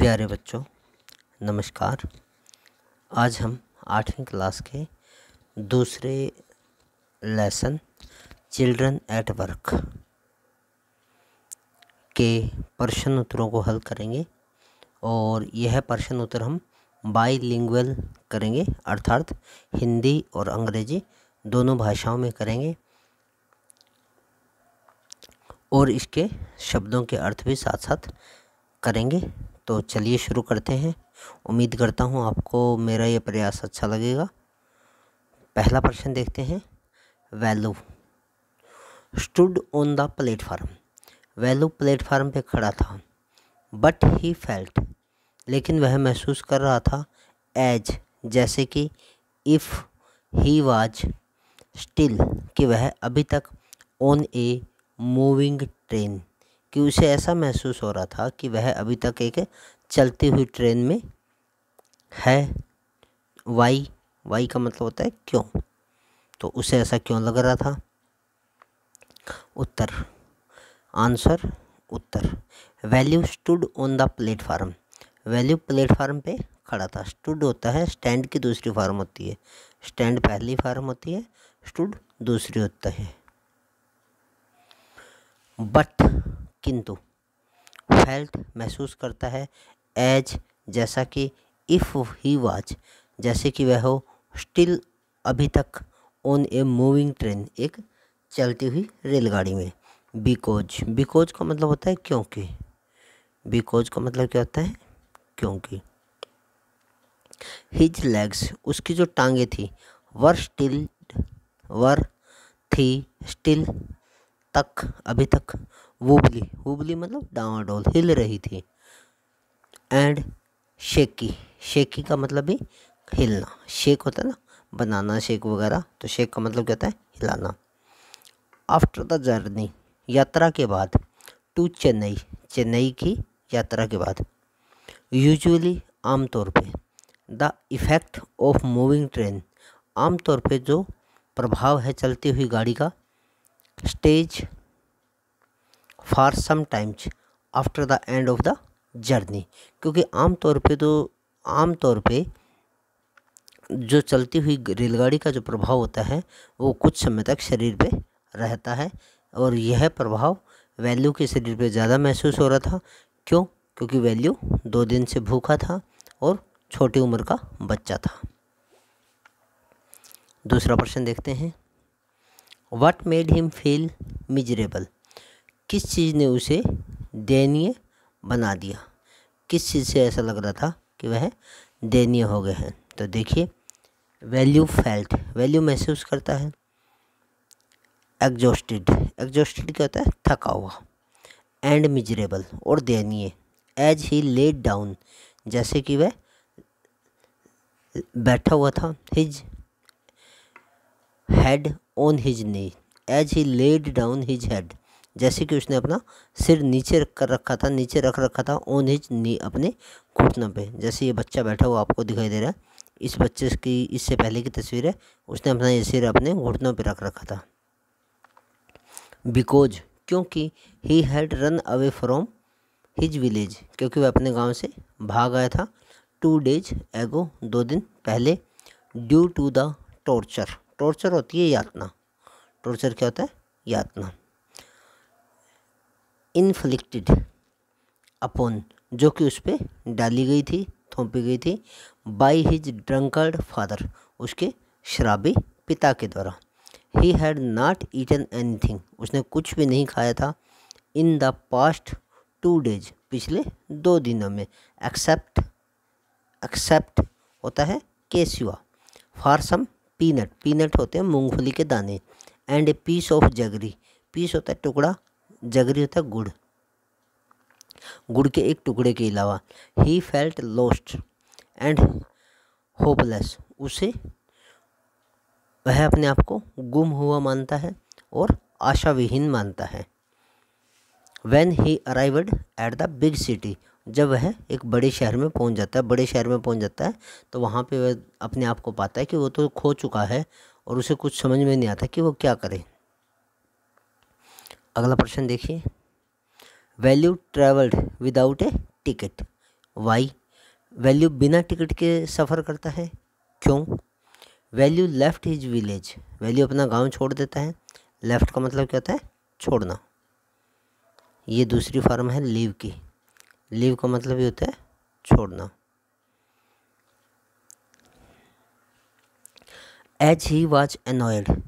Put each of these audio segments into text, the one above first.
प्यारे बच्चों, नमस्कार। आज हम 8वीं क्लास के दूसरे लेसन चिल्ड्रन एट वर्क के प्रश्न उत्तरों को हल करेंगे और यह प्रश्न उत्तर हम बाईलिंगुअल करेंगे, अर्थात हिंदी और अंग्रेजी दोनों भाषाओं में करेंगे और इसके शब्दों के अर्थ भी साथ साथ करेंगे। तो चलिए शुरू करते हैं। उम्मीद करता हूँ आपको मेरा ये प्रयास अच्छा लगेगा। पहला प्रश्न देखते हैं। Value stood on the platform. Value platform पे खड़ा था। बट ही फेल्ट, लेकिन वह महसूस कर रहा था। एज, जैसे कि। इफ़ ही वाज स्टिल, कि वह अभी तक। ऑन ए मूविंग ट्रेन, कि उसे ऐसा महसूस हो रहा था कि वह अभी तक एक चलती हुई ट्रेन में है। वाई का मतलब होता है क्यों, तो उसे ऐसा क्यों लग रहा था। उत्तर, आंसर उत्तर। Value stood on the platform. Value platform पे खड़ा था। स्टूड होता है स्टैंड की दूसरी फॉर्म होती है। स्टैंड पहली फॉर्म होती है, स्टूड दूसरी होता है। बट, किंतु। फेल्ट, महसूस करता है। एज, जैसा कि। इफ़ ही वाज, जैसे कि वह हो। स्टिल, अभी तक। ऑन ए मूविंग ट्रेन, एक चलती हुई रेलगाड़ी में। बिकॉज का मतलब होता है क्योंकि। बिकॉज का मतलब क्या होता है, क्योंकि। हिज लेग्स, उसकी जो टांगे थी। वर थी स्टिल, तक, अभी तक। वुबली मतलब डावाडोल, हिल रही थी। एंड शेकी का मतलब भी हिलना। शेक होता है ना, बनाना शेक वगैरह, तो शेक का मतलब क्या होता है, हिलाना। आफ्टर द जर्नी, यात्रा के बाद। टू चेन्नई की यात्रा के बाद। यूजुअली, आमतौर पे। The effect of moving train, आमतौर पे जो प्रभाव है चलती हुई गाड़ी का। Stage for some times after the end of the journey, क्योंकि आमतौर पे जो चलती हुई रेलगाड़ी का जो प्रभाव होता है वो कुछ समय तक शरीर पे रहता है, और यह प्रभाव वैल्यू के शरीर पे ज़्यादा महसूस हो रहा था। क्यों? क्योंकि वैल्यू 2 दिन से भूखा था और छोटी उम्र का बच्चा था। दूसरा प्रश्न देखते हैं। What made him feel miserable. किस चीज़ ने उसे दयनीय बना दिया। किस चीज़ से ऐसा लग रहा था कि वह दयनीय हो गए हैं। तो देखिए, वैल्यू फेल्ट, वैल्यू महसूस करता है। एग्जॉस्टेड क्या होता है, थका हुआ। एंड मिजरेबल, और दयनीय। एज ही लेड डाउन, जैसे कि वह बैठा हुआ था। His head on his knee, as he laid down his head, जैसे कि उसने अपना सिर नीचे रख रखा था। ऑन हिज नी, अपने घुटनों पे। जैसे ये बच्चा बैठा हुआ आपको दिखाई दे रहा है, इस बच्चे की इससे पहले की तस्वीर है। उसने अपना ये सिर अपने घुटनों पे रख रखा था। बिकॉज, क्योंकि। He had run away from his village, क्योंकि वह अपने गांव से भाग आया था। 2 days एगो, 2 दिन पहले। ड्यू टू द टॉर्चर होती है यातना। टॉर्चर क्या होता है, यातना। इन्फ्लिक्टेड अपॉन, जो कि उस पर डाली गई थी, थोपी गई थी। बाय हिज ड्रंकर्ड फादर, उसके शराबी पिता के द्वारा। He had not eaten anything, उसने कुछ भी नहीं खाया था। इन द पास्ट 2 days, पिछले 2 दिनों में। एक्सेप्ट होता है के सिवा। फॉर सम पीनट होते हैं मूंगफली के दाने। And a piece of jaggery, piece होता है टुकड़ा, जगरी होता है गुड़ के एक टुकड़े के अलावा। He felt lost and hopeless, वह अपने आप को गुम हुआ मानता है और आशाविहीन मानता है। When he arrived at the big city, जब वह एक बड़े शहर में पहुंच जाता है, तो वहाँ पे वह अपने आप को पाता है कि वो तो खो चुका है और उसे कुछ समझ में नहीं आता कि वो क्या करे। अगला प्रश्न देखिए। Velu travelled without a ticket. Why. Velu बिना टिकट के सफ़र करता है, क्यों? Velu left his village, Velu अपना गांव छोड़ देता है। लेफ्ट का मतलब क्या होता है? छोड़ना। ये दूसरी फॉर्म है लीव की। लीव का मतलब ये होता है छोड़ना। एज ही वॉज एनॉयड,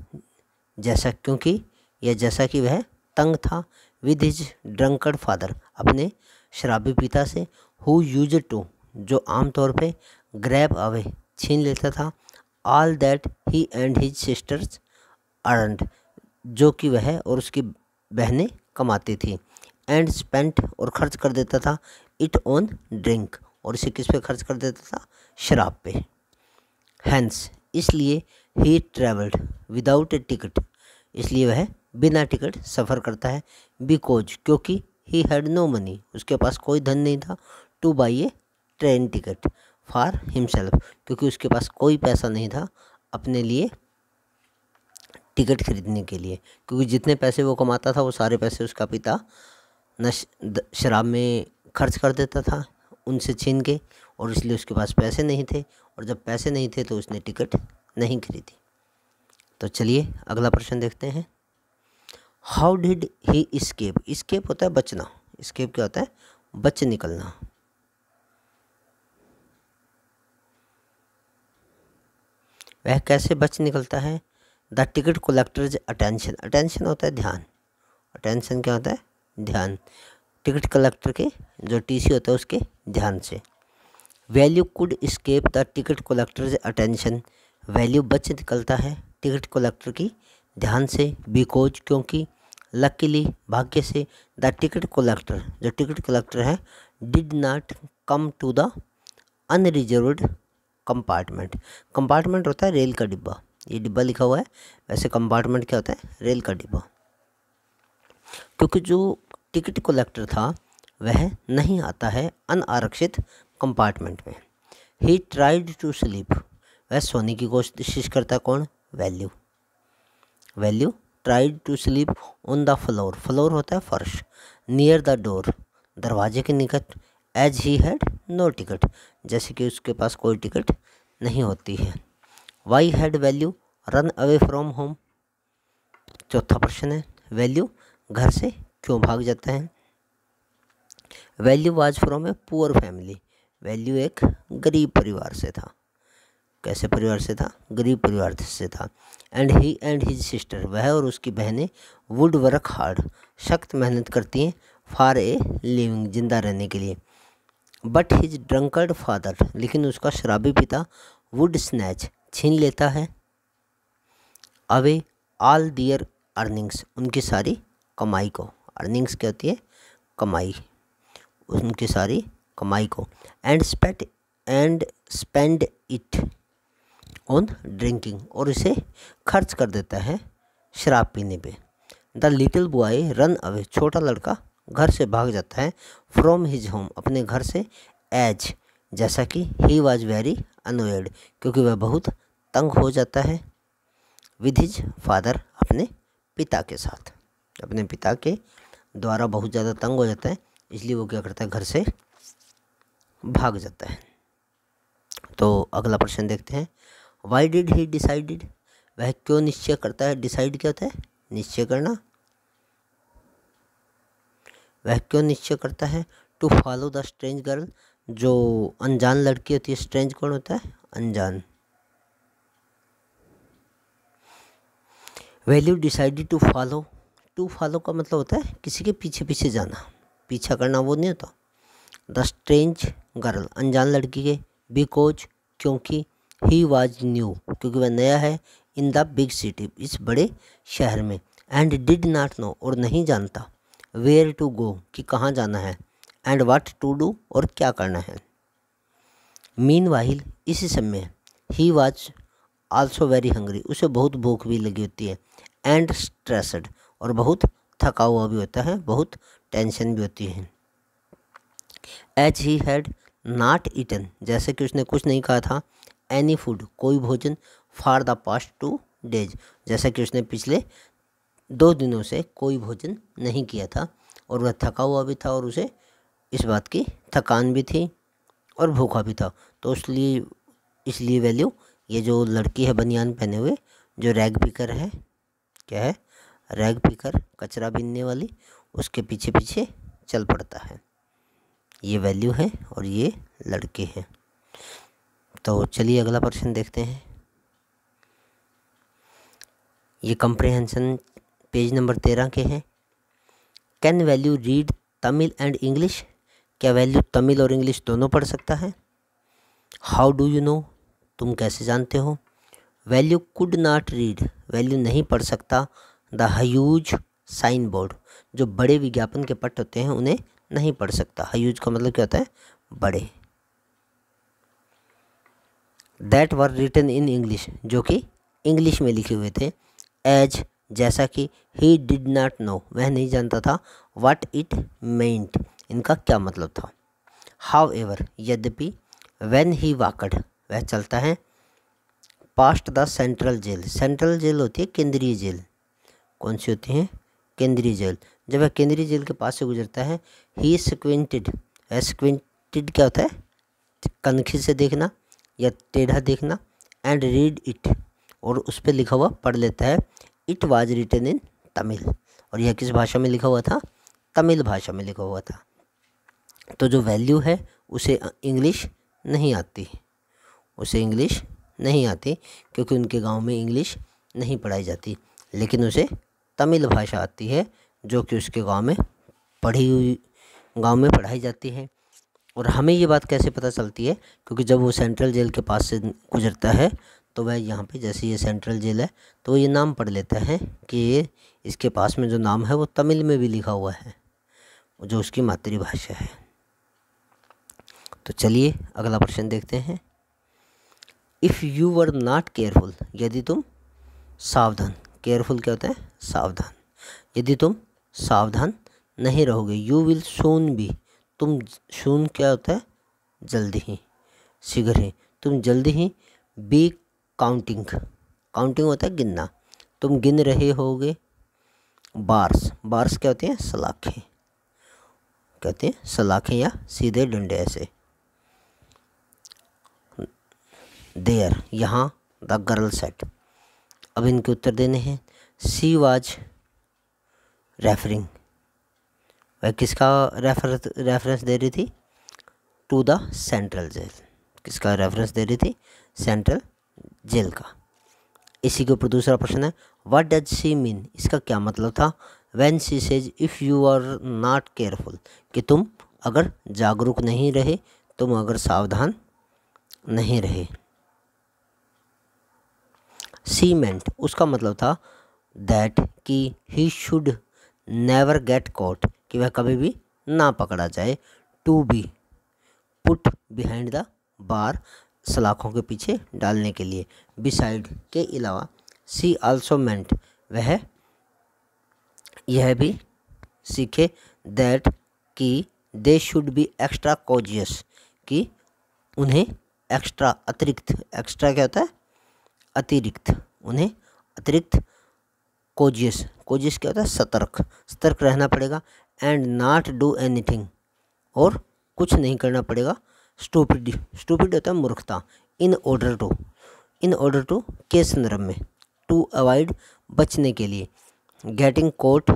जैसा क्योंकि या जैसा कि वह तंग था, विद हिज ड्रंकर्ड फादर, अपने शराबी पिता से, हु यूज्ड टू, जो आमतौर पे ग्रैब अवे, छीन लेता था, all that he and his sisters earned, जो कि वह और उसकी बहनें कमाती थी, एंड स्पेंट, और खर्च कर देता था, इट ऑन ड्रिंक, और इसे किस पे खर्च कर देता था? शराब पे। हैंस, इसलिए ही ट्रेवल्ड विदाउट ए टिकट, इसलिए वह बिना टिकट सफ़र करता है। बिकॉज, क्योंकि ही हैड नो मनी, उसके पास कोई धन नहीं था, two by A train ticket for himself, क्योंकि उसके पास कोई पैसा नहीं था अपने लिए टिकट खरीदने के लिए, क्योंकि जितने पैसे वो कमाता था वो सारे पैसे उसका पिता शराब में खर्च कर देता था उनसे छीन के, और इसलिए उसके पास पैसे नहीं थे, और जब पैसे नहीं थे तो उसने टिकट नहीं खरीदी। तो चलिए अगला प्रश्न देखते हैं। How did he escape, escape होता है बचना, इस्केप क्या होता है? बच निकलना। वह कैसे बच निकलता है? The ticket collector's attention, attention होता है ध्यान, अटेंशन क्या होता है? ध्यान। टिकट कलेक्टर के जो टीसी होता है उसके ध्यान से। Velu could escape the ticket collector's attention, Velu बच निकलता है टिकट कलेक्टर की ध्यान से। बिकॉज, क्योंकि। लकीली, भाग्य से। द टिकट कलेक्टर, जो टिकट कलेक्टर है, did not come to the unreserved compartment, compartment होता है रेल का डिब्बा, ये डिब्बा लिखा हुआ है, वैसे कंपार्टमेंट क्या होता है? रेल का डिब्बा। क्योंकि जो टिकट कलेक्टर था वह नहीं आता है अनारक्षित कंपार्टमेंट में। ही ट्राइड टू स्लीप, वह सोने की कोशिश करता है, कौन? Velu. Velu tried to sleep on the floor, floor होता है फर्श, नियर द डोर, दरवाजे के निकट। As he had no ticket, जैसे कि उसके पास कोई टिकट नहीं होती है। Why had Velu run away from home, चौथा प्रश्न है, वैल्यू घर से क्यों भाग जाता है? Value was from a poor family, value एक गरीब परिवार से था। कैसे परिवार से था? गरीब परिवार से था। And he and his sister, वह और उसकी बहनें, वुड वर्क हार्ड, सख्त मेहनत करती हैं, फॉर ए लिविंग, जिंदा रहने के लिए। बट हिज ड्रंकर्ड फादर, लेकिन उसका शराबी पिता, वुड स्नैच, छीन लेता है, अवे ऑल दियर अर्निंग्स, उनकी सारी कमाई को। अर्निंग्स क्या होती है? कमाई, उनकी सारी कमाई को। And spend it on drinking, और इसे खर्च कर देता है शराब पीने पे। The little boy run away, छोटा लड़का घर से भाग जाता है, फ्रॉम हिज होम, अपने घर से। एज, जैसा कि ही वॉज वेरी अनोयड, क्योंकि वह बहुत तंग हो जाता है, विद हिज फादर, अपने पिता के साथ, अपने पिता के द्वारा बहुत ज़्यादा तंग हो जाता है, इसलिए वो क्या करता है? घर से भाग जाता है। तो अगला प्रश्न देखते हैं। वाई डिड ही डिसाइडेड, वह क्यों निश्चय करता है? डिसाइड क्या होता है? निश्चय करना। वह क्यों निश्चय करता है? To follow the strange girl, जो अनजान लड़की होती है। स्ट्रेंज कौन होता है? अनजान। Velu decided to follow, to follow का मतलब होता है किसी के पीछे पीछे जाना, पीछा करना वो नहीं होता। द स्ट्रेंज गर्ल, अनजान लड़की के। बिकॉज, क्योंकि। ही वॉज न्यू, क्योंकि वह नया है, इन द बिग सिटी, इस बड़े शहर में। एंड डिड नॉट नो, और नहीं जानता, वेयर टू गो, कि कहाँ जाना है, एंड व्हाट टू डू, और क्या करना है। मीनवाइल, इसी समय, he was also very hungry, उसे बहुत भूख भी लगी होती है, एंड स्ट्रेसड, और बहुत थका हुआ भी होता है, बहुत टेंशन भी होती है। As he had not eaten, जैसे कि उसने कुछ नहीं खाया था, एनी फूड, कोई भोजन, फॉर द पास्ट 2 डेज, जैसा कि उसने पिछले 2 दिनों से कोई भोजन नहीं किया था, और वह थका हुआ भी था, और उसे इस बात की थकान भी थी। और भूखा भी था। तो इसलिए वैल्यू, ये जो लड़की है बनियान पहने हुए, जो रैग पिकर है, क्या है, रैग पिकर, कचरा बीनने वाली, उसके पीछे पीछे चल पड़ता है। ये वैल्यू है और ये लड़के हैं। तो चलिए अगला प्रश्न देखते हैं। ये कंप्रिहेंशन पेज नंबर 13 के हैं। Can value read Tamil and English? क्या वैल्यू तमिल और इंग्लिश दोनों पढ़ सकता है? How do you know? तुम कैसे जानते हो? Value could not read, value नहीं पढ़ सकता द ह्यूज साइन बोर्ड, जो बड़े विज्ञापन के पट होते हैं उन्हें नहीं पढ़ सकता। ह्यूज का मतलब क्या होता है? बड़े। That were written in English, जो कि इंग्लिश में लिखे हुए थे। एज, जैसा कि, ही डिड नॉट नो, वह नहीं जानता था। व्हाट इट मेंट, इनका क्या मतलब था। हाउ एवर, यद्यपि, व्हेन ही वाकड, वह चलता है। Past the central jail, central jail होती है केंद्रीय जेल। कौन सी होती है? केंद्रीय जेल। जब वह केंद्रीय जेल के पास से गुजरता है, ही स्क्विंटेड, स्क्विंटेड क्या होता है? कनखी से देखना या टेढ़ा देखना। एंड रीड इट, और उस पर लिखा हुआ पढ़ लेता है। It was written in Tamil, और यह किस भाषा में लिखा हुआ था? तमिल भाषा में लिखा हुआ था। तो जो वैल्यू है उसे इंग्लिश नहीं आती, उसे इंग्लिश नहीं आती, क्योंकि उनके गांव में इंग्लिश नहीं पढ़ाई जाती। लेकिन उसे तमिल भाषा आती है, जो कि उसके गांव में पढ़ाई जाती है। और हमें ये बात कैसे पता चलती है? क्योंकि जब वो सेंट्रल जेल के पास से गुजरता है, तो वह यहाँ पे, जैसे ये सेंट्रल जेल है, तो ये नाम पढ़ लेता है कि ये, इसके पास में जो नाम है वो तमिल में भी लिखा हुआ है, जो उसकी मातृभाषा है। तो चलिए अगला प्रश्न देखते हैं। If you were not careful, यदि तुम सावधान, केयरफुल क्या होता है? सावधान। यदि तुम सावधान नहीं रहोगे, यू विल सून बी, तुम, सून क्या होता है? जल्दी ही, शीघ्र ही, तुम जल्दी ही, बी काउंटिंग, काउंटिंग होता है गिनना, तुम गिन रहे होगे। बार्स, बार्स क्या होते हैं? सलाखें, कहते हैं सलाखें या सीधे डंडे ऐसे। देयर, यहाँ, द गर्ल सेट। अब इनके उत्तर देने हैं। सी वाज रेफरिंग, वह किसका रेफरेंस दे रही थी? टू द सेंट्रल जेल, किसका रेफरेंस दे रही थी? सेंट्रल जेल का। इसी के ऊपर दूसरा प्रश्न है। व्हाट डज शी मीन, इसका क्या मतलब था? When she says if you are not careful, कि तुम अगर जागरूक नहीं रहे, तुम अगर सावधान नहीं रहे। शी मेंट, उसका मतलब था दैट, कि he should never get caught, कि वह कभी भी ना पकड़ा जाए। To be put behind the bars, सलाखों के पीछे डालने के लिए। बिसाइड, के अलावा। सी आल्सो मेंट, वह यह भी सीखे दैट, कि दे शुड बी एक्स्ट्रा कॉजियस, कि उन्हें एक्स्ट्रा, अतिरिक्त, एक्स्ट्रा क्या होता है? अतिरिक्त, उन्हें अतिरिक्त कोजियस, कोजियस क्या होता है? सतर्क, सतर्क रहना पड़ेगा। एंड नॉट डू एनीथिंग, और कुछ नहीं करना पड़ेगा। स्टूपिड, स्टूपिड होता है मूर्खता। इन ऑर्डर टू, के संदर्भ में। टू अवॉइड, बचने के लिए। गेटिंग कोट,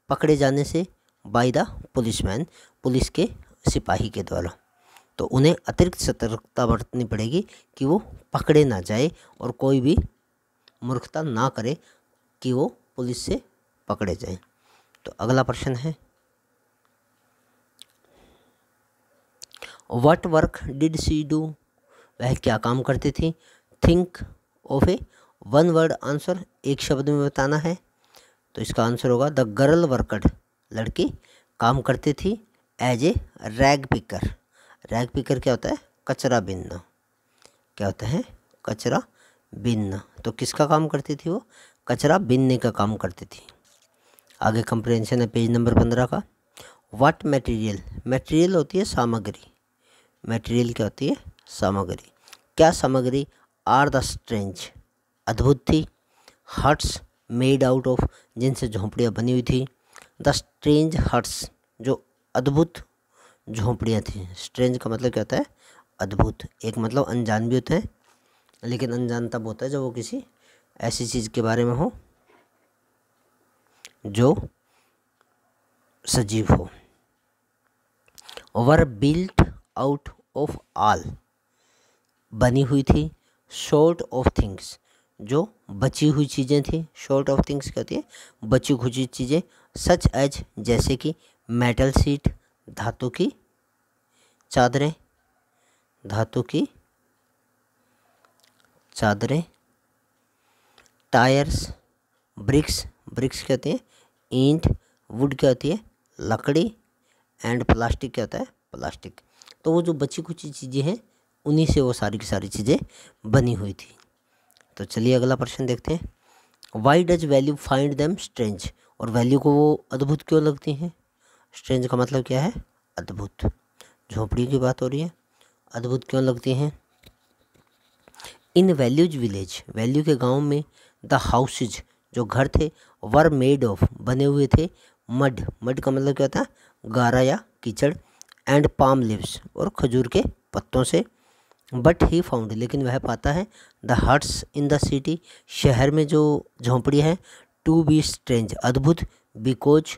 पकड़े जाने से। बाय द पुलिसमैन, पुलिस के सिपाही के द्वारा। तो उन्हें अतिरिक्त सतर्कता बरतनी पड़ेगी कि वो पकड़े ना जाए और कोई भी मूर्खता ना करे कि वो पुलिस से पकड़े जाएं। तो अगला प्रश्न है। What work did she do, वह क्या काम करती थी? Think of A one word answer, एक शब्द में बताना है। तो इसका आंसर होगा द गर्ल वर्कड, लड़की काम करती थी। As a rag picker, rag picker क्या होता है? कचरा बीनना। क्या होता है? कचरा बीनना। तो किसका काम करती थी वो? कचरा बीनने का काम करती थी। आगे कंप्रिहेंशन है पेज नंबर 15 का। व्हाट मटेरियल, मटेरियल होती है सामग्री, मटेरियल क्या होती है? सामग्री। क्या सामग्री? आर द स्ट्रेंज, अद्भुत थी। हट्स मेड आउट ऑफ, जिनसे झोंपड़ियाँ बनी हुई थी। द स्ट्रेंज हट्स, जो अद्भुत झोंपड़ियाँ थी। स्ट्रेंज का मतलब क्या होता है? अद्भुत। एक मतलब अनजान भी होते हैं, लेकिन अनजान तब होता है जब वो किसी ऐसी चीज़ के बारे में हो जो सजीव हो। Were built out of all, बनी हुई थी। शॉर्ट ऑफ थिंग्स, जो बची हुई चीज़ें थी। शॉर्ट ऑफ थिंग्स क्या होती है? बची खुची चीज़ें। सच एज, जैसे कि मेटल सीट, धातु की चादरें, धातु की चादरें। टायर्स, ब्रिक्स, ब्रिक्स क्या होती है? ईंट। वुड क्या होती है? लकड़ी। एंड प्लास्टिक क्या होता है? प्लास्टिक। तो वो जो बची कुछ चीज़ें हैं उन्हीं से वो सारी की सारी चीज़ें बनी हुई थी। तो चलिए अगला प्रश्न देखते हैं। Why does value find them strange, और वैल्यू को वो अद्भुत क्यों लगती हैं? स्ट्रेंज का मतलब क्या है? अद्भुत। झोपड़ी की बात हो रही है, अद्भुत क्यों लगती हैं? इन वैल्यूज विलेज, वैल्यू के गांव में, द हाउसेज, जो घर थे, वर मेड ऑफ, बने हुए थे, मड, मड का मतलब क्या होता है? गारा या कीचड़। एंड पाम लिव्स, और खजूर के पत्तों से। बट ही फाउंड, लेकिन वह पाता है, the huts in the city, शहर में जो झोंपड़ी है, टू बी स्ट्रेंज, अद्भुत। बिकॉज,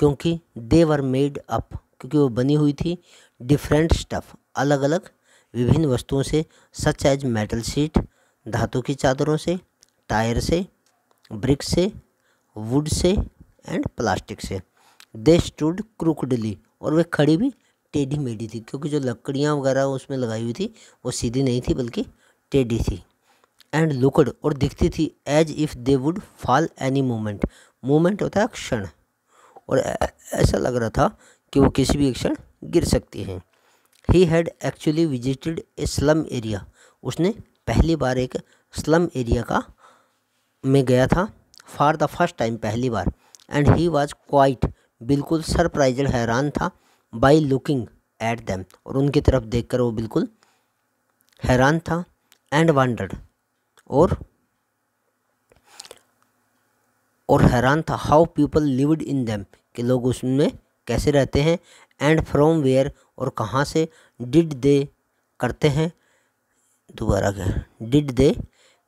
क्योंकि दे वर मेड अप, क्योंकि वो बनी हुई थी, डिफरेंट स्टफ, अलग अलग विभिन्न वस्तुओं से। सच एज मेटल शीट, धातु की चादरों से। टायर से, ब्रिक से, वुड से एंड प्लास्टिक से। दे स्टूड क्रूकडली, और वे खड़ी भी टेढ़ी मेढ़ी थी, क्योंकि जो लकड़ियाँ वगैरह उसमें लगाई हुई थी वो सीधी नहीं थी बल्कि टेढ़ी थी। एंड लुकड, और दिखती थी, as if they would fall any moment, moment होता है क्षण, और ऐसा लग रहा था कि वो किसी भी क्षण गिर सकती हैं। He had actually visited a slum area, उसने पहली बार एक स्लम एरिया का में गया था, फॉर द फर्स्ट टाइम, पहली बार। एंड ही वॉज क्वाइट, बिल्कुल सरप्राइज्ड, हैरान था, बाई लुकिंग एट दैम, और उनकी तरफ देखकर वो बिल्कुल हैरान था। एंड वंडर्ड, और हैरान था, how people lived in them, कि लोग उसमें कैसे रहते हैं। एंड फ्रॉम वेयर, और कहाँ से। डिड दे, करते हैं, दोबारा क्या, did they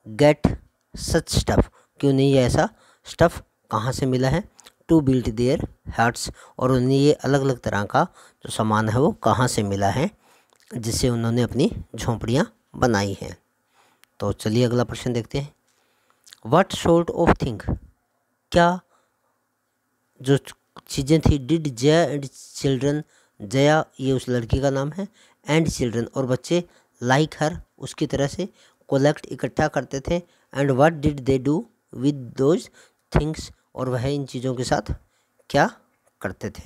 get such stuff, क्यों नहीं ये ऐसा स्टफ कहाँ से मिला है। टू बिल्ड देयर हट्स, और उन्हें ये अलग अलग तरह का जो सामान है वो कहाँ से मिला है जिससे उन्होंने अपनी झोंपड़ियाँ बनाई हैं। तो चलिए अगला प्रश्न देखते हैं। व्हाट सॉर्ट ऑफ थिंग, क्या जो चीज़ें थी, did Jaya and children, Jaya ये उस लड़की का नाम है, एंड चिल्ड्रन, और बच्चे, लाइक हर, उसकी तरह से, कोलेक्ट, इकट्ठा करते थे। And what did they do with those things, और वह इन चीज़ों के साथ क्या करते थे।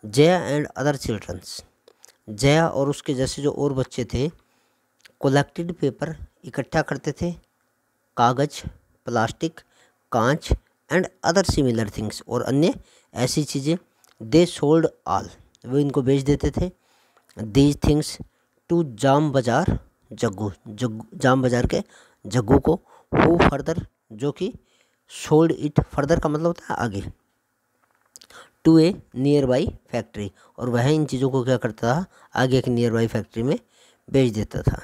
Jaya and other childrens, Jaya और उसके जैसे जो और बच्चे थे, कोलेक्टेड पेपर, इकट्ठा करते थे, कागज़, प्लास्टिक, कांच, एंड अदर सिमिलर थिंग्स, और अन्य ऐसी चीज़ें। दे सोल्ड ऑल, वो इनको बेच देते थे, दीज थिंग्स, टू जाम बाज़ार जग्गू, जाम बाज़ार के जग्गू को। हु फर्दर, जो कि सोल्ड इट, फर्दर का मतलब होता है आगे, to a nearby factory, और वह इन चीज़ों को क्या करता था, आगे एक नियर बाई फैक्ट्री में बेच देता था।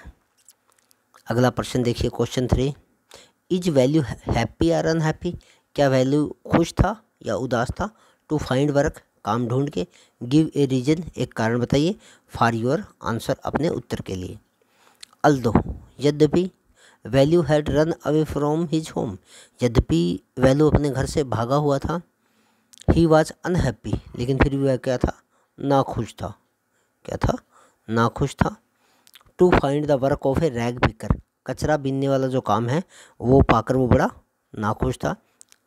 अगला प्रश्न देखिए, क्वेश्चन 3। इज वैल्यू हैप्पी और अनहैप्पी, क्या वैल्यू खुश था या उदास था। टू फाइंड वर्क, काम ढूंढ के। गिव ए रीजन, एक कारण बताइए। फॉर योर आंसर, अपने उत्तर के लिए। अल्दो, यद्यपि। Value had run away from his home, यद्यपि वैल्यू अपने घर से भागा हुआ था। ही वॉज अनहैप्पी, लेकिन फिर भी वह क्या था, नाखुश था। क्या था, नाखुश था। To find the work of a rag picker, कचरा बीनने वाला जो काम है वो पाकर वो बड़ा नाखुश था।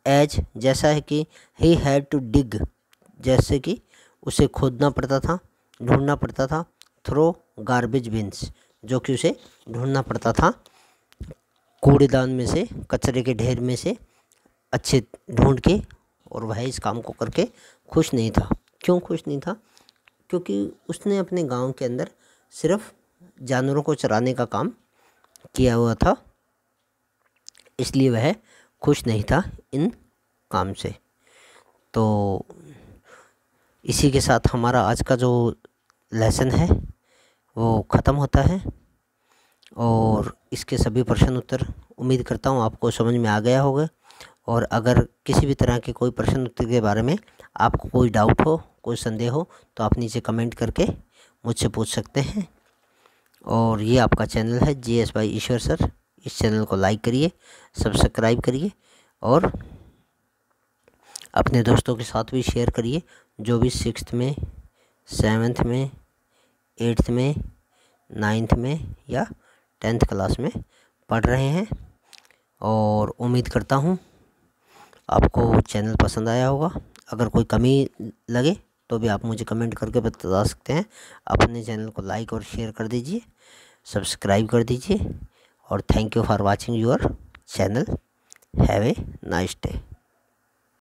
एज, जैसा है कि। ही हैड टू डिग, जैसे कि उसे खोदना पड़ता था, ढूंढना पड़ता था। थ्रो गार्बेज बिन्स, जो कि उसे ढूंढना पड़ता था कूड़ेदान में से, कचरे के ढेर में से अच्छे ढूंढ के, और वह इस काम को करके खुश नहीं था। क्यों खुश नहीं था, क्योंकि उसने अपने गांव के अंदर सिर्फ जानवरों को चराने का काम किया हुआ था, इसलिए वह खुश नहीं था इन काम से। तो इसी के साथ हमारा आज का जो लेसन है वो ख़त्म होता है। और इसके सभी प्रश्न उत्तर उम्मीद करता हूँ आपको समझ में आ गया होगा। और अगर किसी भी तरह के कोई प्रश्न उत्तर के बारे में आपको कोई डाउट हो, कोई संदेह हो, तो आप नीचे कमेंट करके मुझसे पूछ सकते हैं। और ये आपका चैनल है GS बाय ईश्वर सर। इस चैनल को लाइक करिए, सब्सक्राइब करिए और अपने दोस्तों के साथ भी शेयर करिए, जो भी 6th में, 7th में, 8th में, 9th में या 10th क्लास में पढ़ रहे हैं। और उम्मीद करता हूँ आपको चैनल पसंद आया होगा। अगर कोई कमी लगे तो भी आप मुझे कमेंट करके बता सकते हैं। अपने चैनल को लाइक और शेयर कर दीजिए, सब्सक्राइब कर दीजिए। और thank you for watching your channel. Have a nice day.